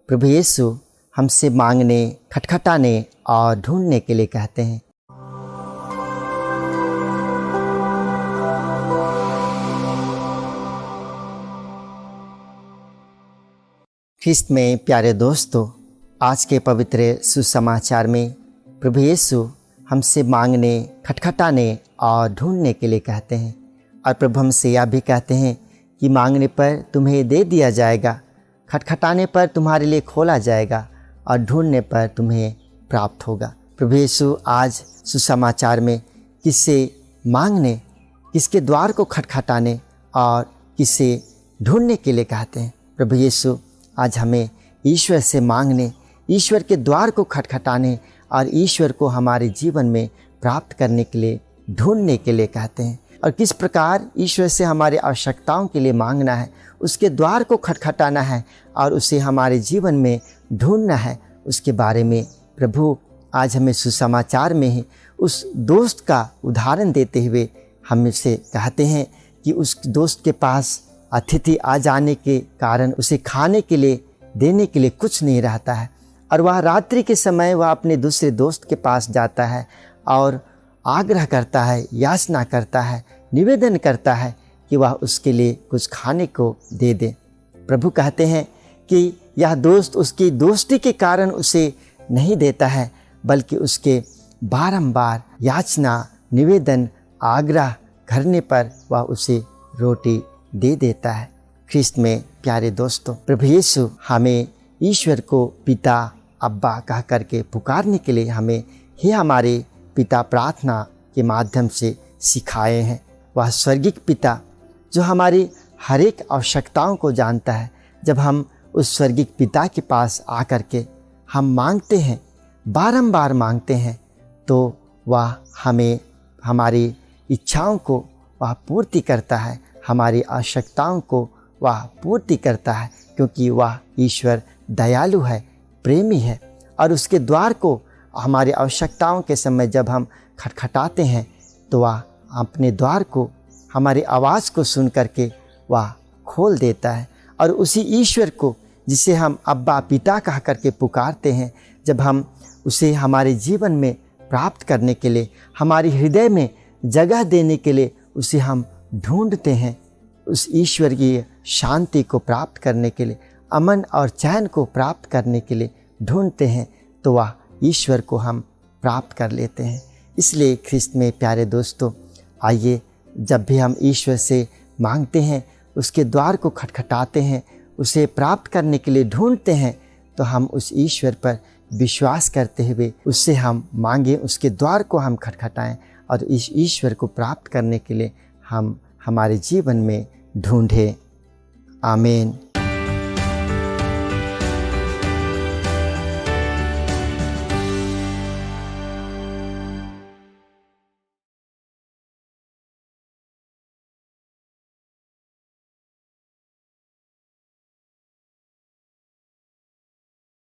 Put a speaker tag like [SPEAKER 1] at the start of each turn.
[SPEAKER 1] प्रभु यीशु हमसे मांगने, खटखटाने और ढूंढने के लिए कहते हैं। ख्रिस्त में प्यारे दोस्तों, आज के पवित्र सुसमाचार में प्रभु यीशु हमसे मांगने, खटखटाने और ढूंढने के लिए कहते हैं। और प्रभु हमसे यह भी कहते हैं कि मांगने पर तुम्हें दे दिया जाएगा, खटखटाने पर तुम्हारे लिए खोला जाएगा और ढूंढने पर तुम्हें प्राप्त होगा। प्रभु यीशु आज सुसमाचार में किससे मांगने, किसके द्वार को खटखटाने और किससे ढूंढने के लिए कहते हैं। प्रभु यीशु आज हमें ईश्वर से मांगने, ईश्वर के द्वार को खटखटाने और ईश्वर को हमारे जीवन में प्राप्त करने के लिए ढूंढने के लिए कहते हैं। और किस प्रकार ईश्वर से हमारे आवश्यकताओं के लिए मांगना है, उसके द्वार को खटखटाना है और उसे हमारे जीवन में ढूंढना है, उसके बारे में प्रभु आज हमें सुसमाचार में ही उस दोस्त का उदाहरण देते हुए हमसे कहते हैं कि उस दोस्त के पास अतिथि आ जाने के कारण उसे खाने के लिए, देने के लिए कुछ नहीं रहता है और वह रात्रि के समय वह अपने दूसरे दोस्त के पास जाता है और आग्रह करता है, याचना करता है, निवेदन करता है कि वह उसके लिए कुछ खाने को दे दे। प्रभु कहते हैं कि यह दोस्त उसकी दोस्ती के कारण उसे नहीं देता है, बल्कि उसके बारंबार याचना, निवेदन, आग्रह करने पर वह उसे रोटी दे देता है। ख्रिस्त में प्यारे दोस्तों, प्रभु यीशु हमें ईश्वर को पिता, अब्बा कह करके पुकारने के लिए हमें ही हमारे पिता प्रार्थना के माध्यम से सिखाए हैं। वह स्वर्गिक पिता जो हमारी हर एक आवश्यकताओं को जानता है। जब हम उस स्वर्गिक पिता के पास आकर के हम मांगते हैं, बारंबार मांगते हैं, तो वह हमें हमारी इच्छाओं को वह पूर्ति करता है, हमारी आवश्यकताओं को वह पूर्ति करता है, क्योंकि वह ईश्वर दयालु है, प्रेमी है। और उसके द्वार को हमारी आवश्यकताओं के समय जब हम खटखटाते हैं तो वह अपने द्वार को, हमारी आवाज़ को सुन करके वह खोल देता है। और उसी ईश्वर को जिसे हम अब्बा, पिता कह करके पुकारते हैं, जब हम उसे हमारे जीवन में प्राप्त करने के लिए, हमारे हृदय में जगह देने के लिए उसे हम ढूंढते हैं, उस ईश्वर की शांति को प्राप्त करने के लिए, अमन और चैन को प्राप्त करने के लिए ढूंढते हैं, तो वह ईश्वर को हम प्राप्त कर लेते हैं। इसलिए ख्रिस्त में प्यारे दोस्तों, आइए जब भी हम ईश्वर से मांगते हैं, उसके द्वार को खटखटाते हैं, उसे प्राप्त करने के लिए ढूंढते हैं, तो हम उस ईश्वर पर विश्वास करते हुए उससे हम मांगें, उसके द्वार को हम खटखटाएं और इस ईश्वर को प्राप्त करने के लिए हम हमारे जीवन में ढूंढें। आमीन।